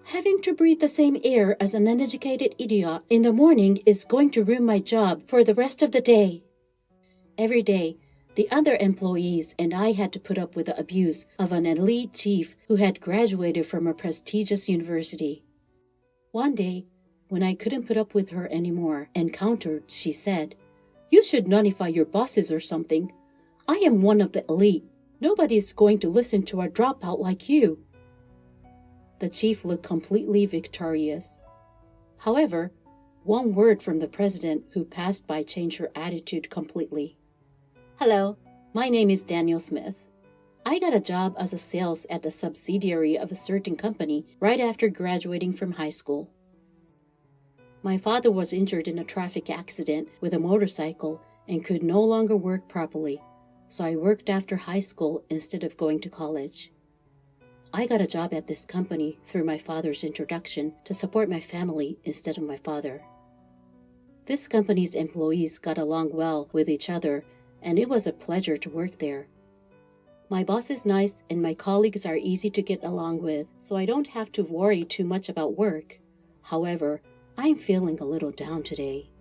Having to breathe the same air as an uneducated idiot in the morning is going to ruin my job for the rest of the day. Every day, the other employees and I had to put up with the abuse of an elite chief who had graduated from a prestigious university. One day, when I couldn't put up with her anymore and countered, she said, "You should notify your bosses or something. I am one of the elite. Nobody's going to listen to a dropout like you." The chief looked completely victorious. However, one word from the president who passed by changed her attitude completely. "Hello, my name is Daniel Smith. I got a job as a sales at a subsidiary of a certain company right after graduating from high school. My father was injured in a traffic accident with a motorcycle and could no longer work properly, so I worked after high school instead of going to college. I got a job at this company through my father's introduction to support my family instead of my father. This company's employees got along well with each other, and it was a pleasure to work there. My boss is nice and my colleagues are easy to get along with, so I don't have to worry too much about work. However, I'm feeling a little down today."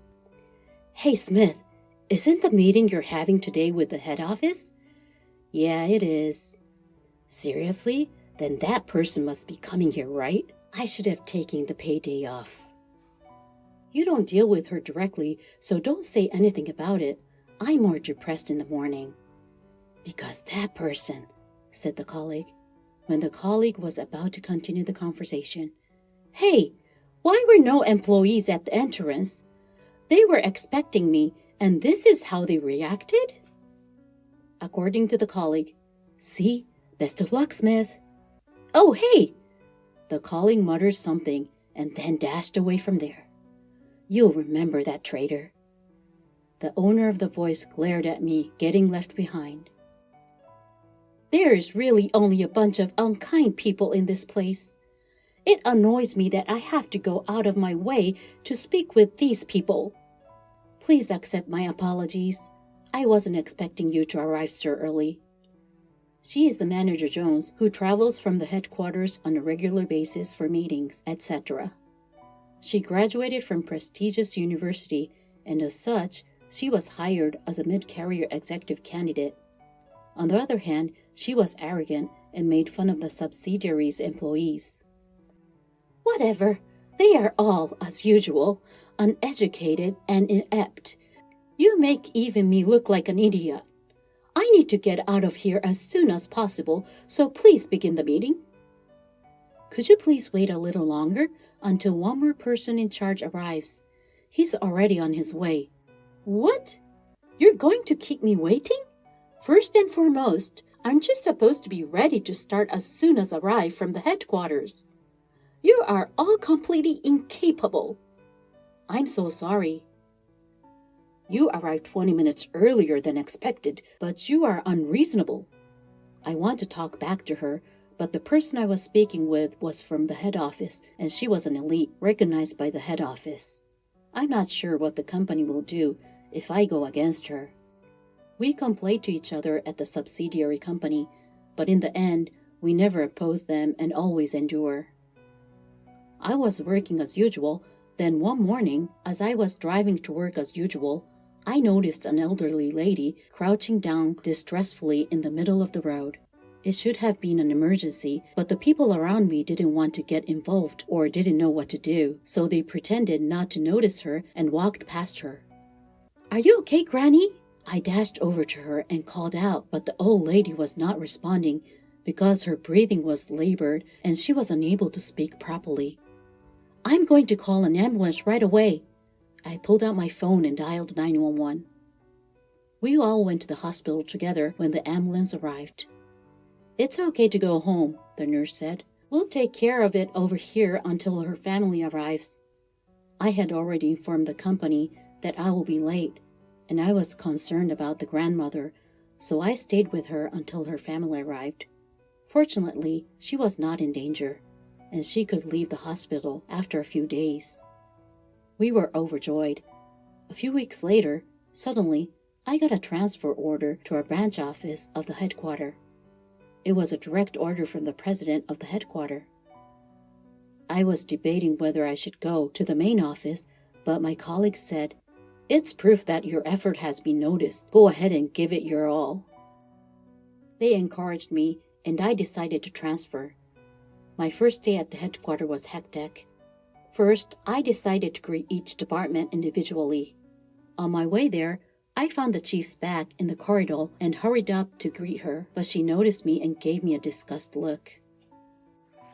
"Hey Smith, isn't the meeting you're having today with the head office?" "Yeah, it is." "Seriously? Then that person must be coming here, right? I should have taken the payday off." "You don't deal with her directly, so don't say anything about it. I'm more depressed in the morning." "Because that person," said the colleague. When the colleague was about to continue the conversation, "Hey, why were no employees at the entrance? They were expecting me, and this is how they reacted?" According to the colleague, "See, best of luck, Smith." "Oh, hey!" The colleague muttered something and then dashed away from there. "You'll remember that traitor." The owner of the voice glared at me, getting left behind. There is really only a bunch of unkind people in this place. It annoys me that I have to go out of my way to speak with these people. Please accept my apologies. I wasn't expecting you to arrive so early. She is the manager Jones, who travels from the headquarters on a regular basis for meetings, etc. She graduated from prestigious university, and as such, she was hired as a mid-career executive candidate. On the other hand, she was arrogant and made fun of the subsidiary's employees. Whatever, they are all, as usual, uneducated and inept. You make even me look like an idiot. I need to get out of here as soon as possible, so please begin the meeting. Could you please wait a little longer until one more person in charge arrives? He's already on his way. What? You're going to keep me waiting? First and foremost, aren't you supposed to be ready to start as soon as arrive from the headquarters? You are all completely incapable. I'm so sorry. You arrived 20 minutes earlier than expected, but you are unreasonable. I want to talk back to her, but the person I was speaking with was from the head office, and she was an elite, recognized by the head office. I'm not sure what the company will do if I go against her. We complained to each other at the subsidiary company, but in the end, we never oppose them and always endure. I was working as usual, then one morning, as I was driving to work as usual, I noticed an elderly lady crouching down distressfully in the middle of the road. It should have been an emergency, but the people around me didn't want to get involved or didn't know what to do, so they pretended not to notice her and walked past her. "Are you okay, Granny?" I dashed over to her and called out, but the old lady was not responding because her breathing was labored and she was unable to speak properly. "I'm going to call an ambulance right away." I pulled out my phone and dialed 911. We all went to the hospital together when the ambulance arrived. "It's okay to go home," the nurse said. "We'll take care of it over here until her family arrives." I had already informed the company that I will be late, and I was concerned about the grandmother, so I stayed with her until her family arrived. Fortunately, she was not in danger, and she could leave the hospital after a few days. We were overjoyed. A few weeks later, suddenly, I got a transfer order to our branch office of the headquarters. It was a direct order from the president of the headquarters. I I was debating whether I should go to the main office, but my colleague said, "It's proof that your effort has been noticed. Go ahead and give it your all." They encouraged me, and I decided to transfer. My first day at the headquarters was hectic. First, I decided to greet each department individually. On my way there, I found the chief's bag in the corridor and hurried up to greet her, but she noticed me and gave me a disgusted look.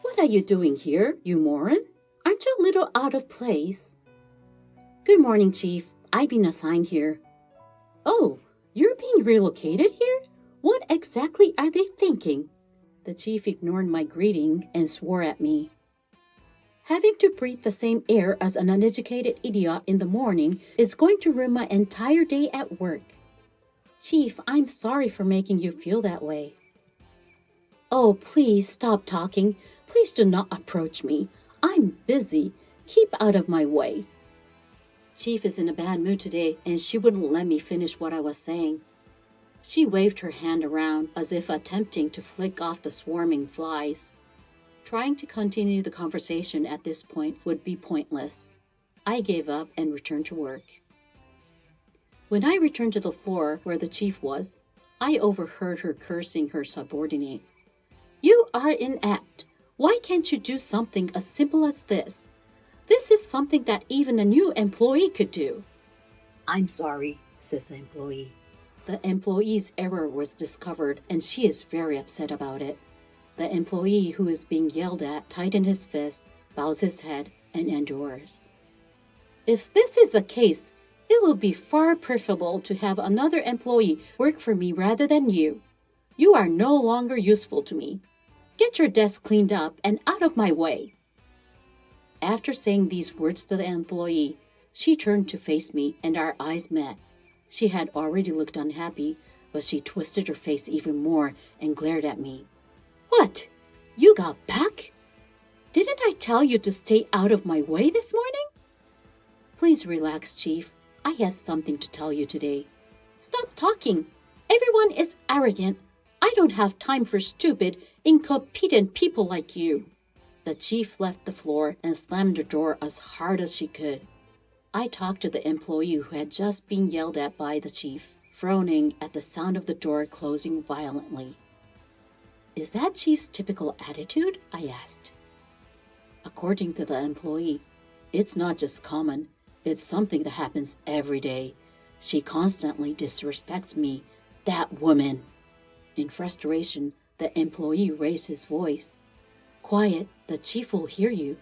"What are you doing here, you moron? Aren't you a little out of place?" "Good morning, Chief. I've been assigned here." "Oh, you're being relocated here? What exactly are they thinking?" The chief ignored my greeting and swore at me. "Having to breathe the same air as an uneducated idiot in the morning is going to ruin my entire day at work." "Chief, I'm sorry for making you feel that way." "Oh, please stop talking. Please do not approach me. I'm busy. Keep out of my way." Chief is in a bad mood today, and she wouldn't let me finish what I was saying. She waved her hand around as if attempting to flick off the swarming flies. Trying to continue the conversation at this point would be pointless. I gave up and returned to work. When I returned to the floor where the chief was, I overheard her cursing her subordinate. "You are inept. Why can't you do something as simple as this? This is something that even a new employee could do." "I'm sorry," says the employee. The employee's error was discovered, and she is very upset about it. The employee who is being yelled at tightens his fist, bows his head, and endures. "If this is the case, it will be far preferable to have another employee work for me rather than you. You are no longer useful to me. Get your desk cleaned up and out of my way." After saying these words to the employee, she turned to face me and our eyes met. She had already looked unhappy, but she twisted her face even more and glared at me. "What? You got back? Didn't I tell you to stay out of my way this morning?" "Please relax, Chief. I have something to tell you today." "Stop talking. Everyone is arrogant. I don't have time for stupid, incompetent people like you." The chief left the floor and slammed the door as hard as she could. I talked to the employee who had just been yelled at by the chief, frowning at the sound of the door closing violently. "Is that chief's typical attitude?" I asked. According to the employee, it's not just common, it's something that happens every day. She constantly disrespects me. That woman! In frustration, the employee raised his voice. "Quiet, the chief will hear you."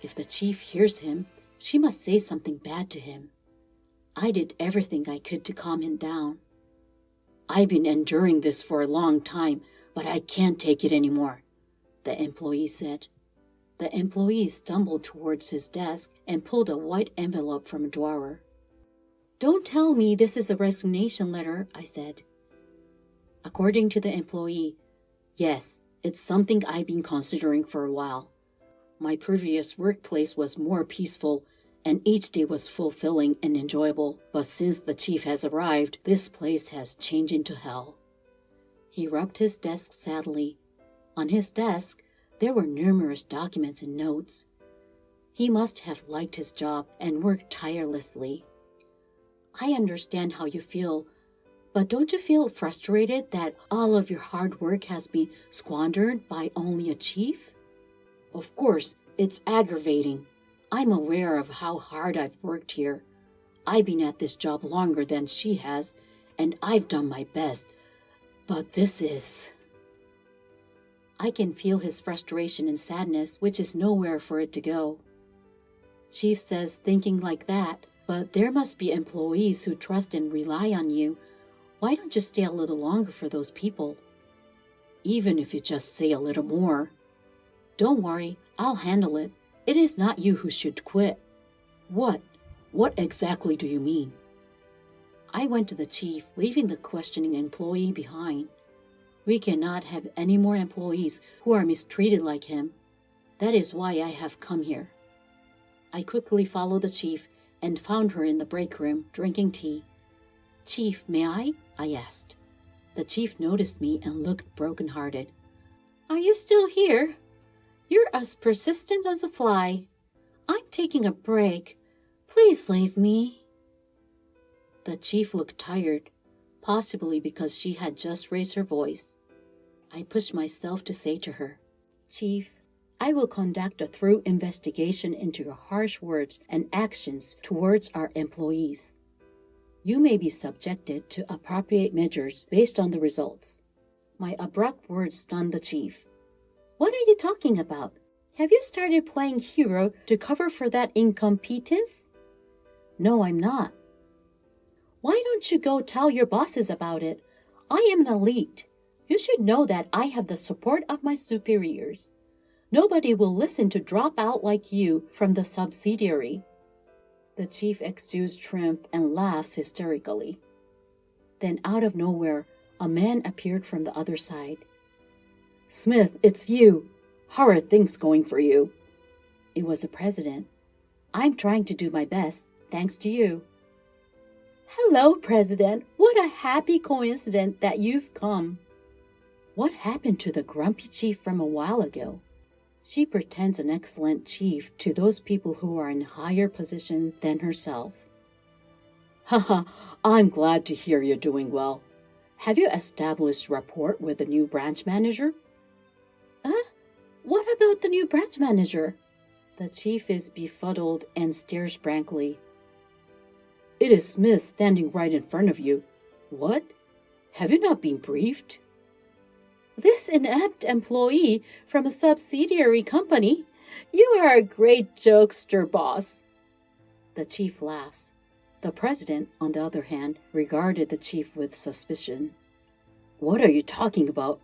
If the chief hears him, she must say something bad to him. I did everything I could to calm him down. "I've been enduring this for a long time, but I can't take it anymore," the employee said. The employee stumbled towards his desk and pulled a white envelope from a drawer. "Don't tell me this is a resignation letter," I said. According to the employee, yes, it's something I've been considering for a while. My previous workplace was more peaceful, and each day was fulfilling and enjoyable. But since the chief has arrived, this place has changed into hell. He rubbed his desk sadly. On his desk, there were numerous documents and notes. He must have liked his job and worked tirelessly. "I understand how you feel, but don't you feel frustrated that all of your hard work has been squandered by only a chief?" "Of course, it's aggravating. I'm aware of how hard I've worked here. I've been at this job longer than she has, and I've done my best. But this is..." I can feel his frustration and sadness, which is nowhere for it to go. Chief says thinking like that, but there must be employees who trust and rely on you. Why don't you stay a little longer for those people? Even if you just say a little more. "Don't worry, I'll handle it. It is not you who should quit." "What? What exactly do you mean?" I went to the chief, leaving the questioning employee behind. We cannot have any more employees who are mistreated like him. That is why I have come here. I quickly followed the chief and found her in the break room drinking tea. "Chief, may I?" I asked. The chief noticed me and looked broken-hearted. "Are you still here?" You're as persistent as a fly. I'm taking a break. Please leave me. The chief looked tired, possibly because she had just raised her voice. I pushed myself to say to her, Chief, I will conduct a thorough investigation into your harsh words and actions towards our employees. You may be subjected to appropriate measures based on the results. My abrupt words stunned the chief. What are you talking about? Have you started playing hero to cover for that incompetence? No, I'm not. Why don't you go tell your bosses about it? I am an elite. You should know that I have the support of my superiors. Nobody will listen to drop out like you from the subsidiary. The chief exudes triumph and laughs hysterically. Then out of nowhere, a man appeared from the other side. Smith, it's you. How are things going for you? It was the president. I'm trying to do my best, thanks to you. Hello, President. What a happy coincidence that you've come. What happened to the grumpy chief from a while ago? She pretends an excellent chief to those people who are in higher position than herself. Haha, I'm glad to hear you're doing well. Have you established rapport with the new branch manager? What about the new branch manager? The chief is befuddled and stares blankly. It is Smith standing right in front of you. What? Have you not been briefed? This inept employee from a subsidiary company? You are a great jokester, boss. The chief laughs. The president, on the other hand, regarded the chief with suspicion. What are you talking about?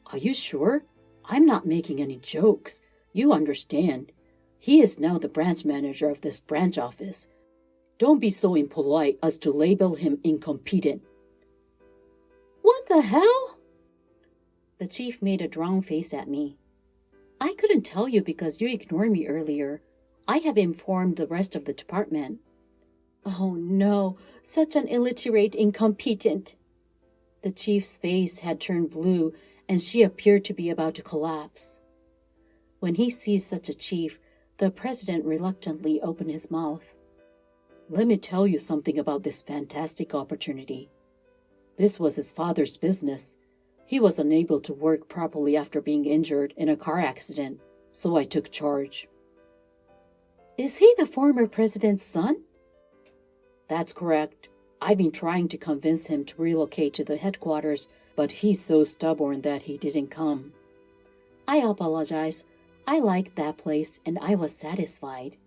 Are you sure? I'm not making any jokes. You understand. He is now the branch manager of this branch office. Don't be so impolite as to label him incompetent. What the hell? The chief made a drawn face at me. I couldn't tell you because you ignored me earlier. I have informed the rest of the department. Oh no, such an illiterate incompetent. The chief's face had turned blue and she appeared to be about to collapse. When he sees such a chief, the president reluctantly opened his mouth. Let me tell you something about this fantastic opportunity. This was his father's business. He was unable to work properly after being injured in a car accident, so I took charge. Is he the former president's son? That's correct. I've been trying to convince him to relocate to the headquarters, but he's so stubborn that he didn't come. I apologize. I liked that place and I was satisfied.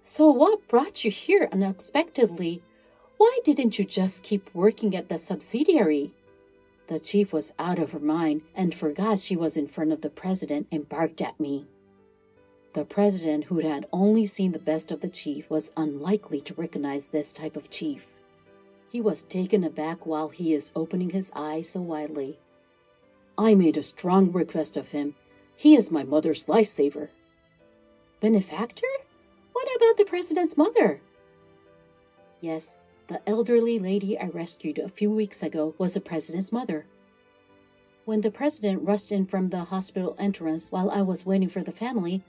So what brought you here unexpectedly? Why didn't you just keep working at the subsidiary? The chief was out of her mind and forgot she was in front of the president and barked at me. The president, who had only seen the best of the chief, was unlikely to recognize this type of chief. He was taken aback while he is opening his eyes so widely. I made a strong request of him. He is my mother's lifesaver. Benefactor? What about the president's mother? Yes, the elderly lady I rescued a few weeks ago was the president's mother. When the president rushed in from the hospital entrance while I was waiting for the family,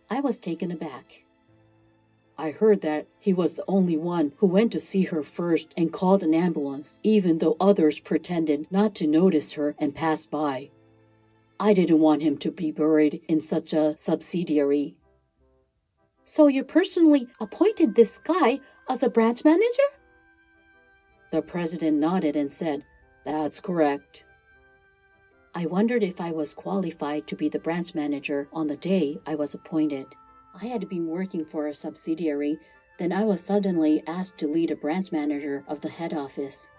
I was taken aback. I heard that he was the only one who went to see her first and called an ambulance, even though others pretended not to notice her and passed by. I didn't want him to be buried in such a subsidiary. So you personally appointed this guy as a branch manager? The president nodded and said, That's correct. I wondered if I was qualified to be the branch manager on the day I was appointed. I had been working for a subsidiary, then I was suddenly asked to lead a branch manager of the head office.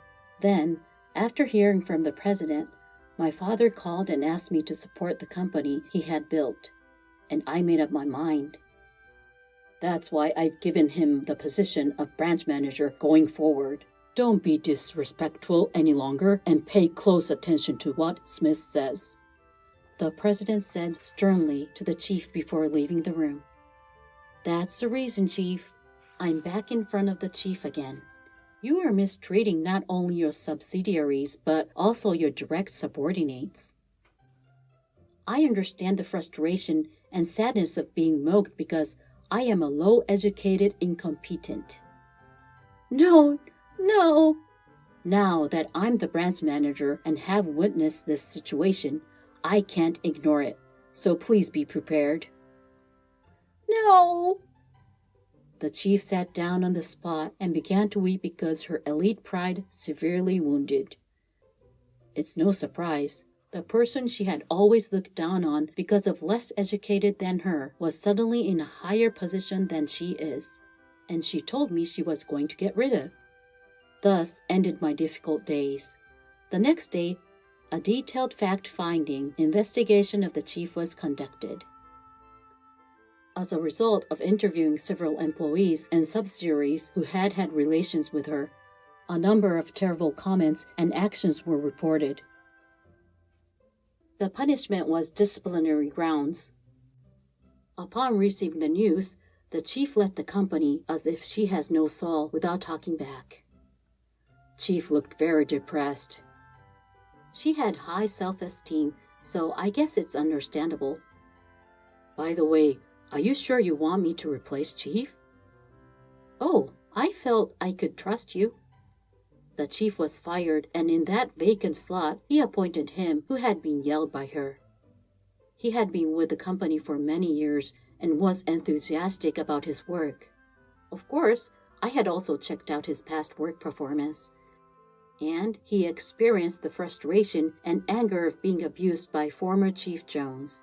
Then, after hearing from the president, my father called and asked me to support the company he had built, and I made up my mind. That's why I've given him the position of branch manager going forward. Don't be disrespectful any longer and pay close attention to what Smith says. The president said sternly to the chief before leaving the room. That's the reason, Chief. I'm back in front of the chief again. You are mistreating not only your subsidiaries, but also your direct subordinates. I understand the frustration and sadness of being mocked because I am a low-educated incompetent. No, no! Now that I'm the branch manager and have witnessed this situation, I can't ignore it, so please be prepared. No! The chief sat down on the spot and began to weep because her elite pride severely wounded. It's no surprise. The person she had always looked down on because of less educated than her was suddenly in a higher position than she is, and she told me she was going to get rid of. Thus ended my difficult days. The next day, a detailed fact-finding investigation of the chief was conducted. As a result of interviewing several employees and subsidiaries who had had relations with her, a number of terrible comments and actions were reported. The punishment was disciplinary grounds. Upon receiving the news, the chief left the company as if she has no soul without talking back. Chief looked very depressed. She had high self-esteem, so I guess it's understandable. By the way, are you sure you want me to replace Chief? Oh, I felt I could trust you. The chief was fired, and in that vacant slot, he appointed him who had been yelled by her. He had been with the company for many years and was enthusiastic about his work. Of course, I had also checked out his past work performance, and he experienced the frustration and anger of being abused by former Chief Jones.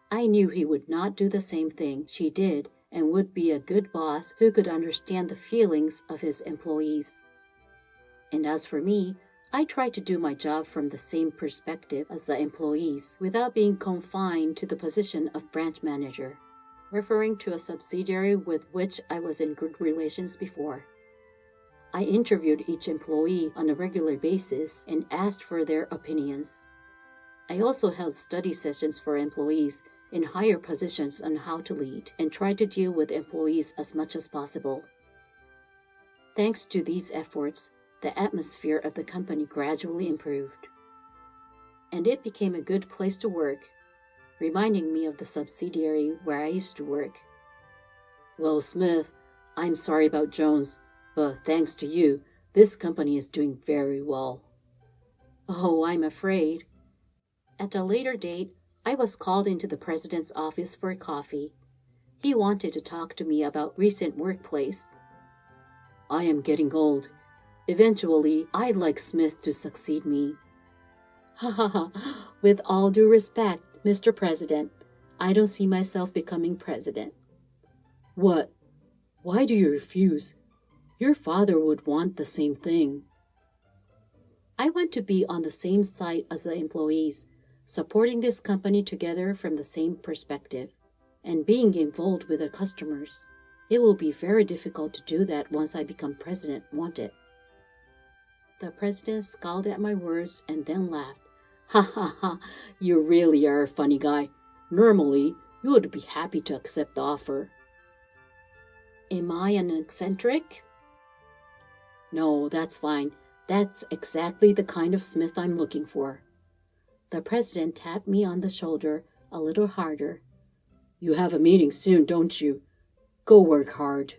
I knew he would not do the same thing she did and would be a good boss who could understand the feelings of his employees. And as for me, I tried to do my job from the same perspective as the employees without being confined to the position of branch manager, referring to a subsidiary with which I was in good relations before. I interviewed each employee on a regular basis and asked for their opinions. I also held study sessions for employees in higher positions on how to lead and tried to deal with employees as much as possible. Thanks to these efforts, the atmosphere of the company gradually improved, and it became a good place to work, reminding me of the subsidiary where I used to work. Well, Smith, I'm sorry about Jones, but thanks to you, this company is doing very well. Oh, I'm afraid. At a later date, I was called into the president's office for coffee. He wanted to talk to me about recent workplace. I am getting old. Eventually, I'd like Smith to succeed me. Ha ha ha. With all due respect, Mr. President, I don't see myself becoming president. What? Why do you refuse? Your father would want the same thing. I want to be on the same side as the employees, supporting this company together from the same perspective, and being involved with the customers. It will be very difficult to do that once I become president, won't it? The president scowled at my words and then laughed. Ha ha ha, you really are a funny guy. Normally, you would be happy to accept the offer. Am I an eccentric? No, that's fine. That's exactly the kind of Smith I'm looking for. The president tapped me on the shoulder a little harder. You have a meeting soon, don't you? Go work hard.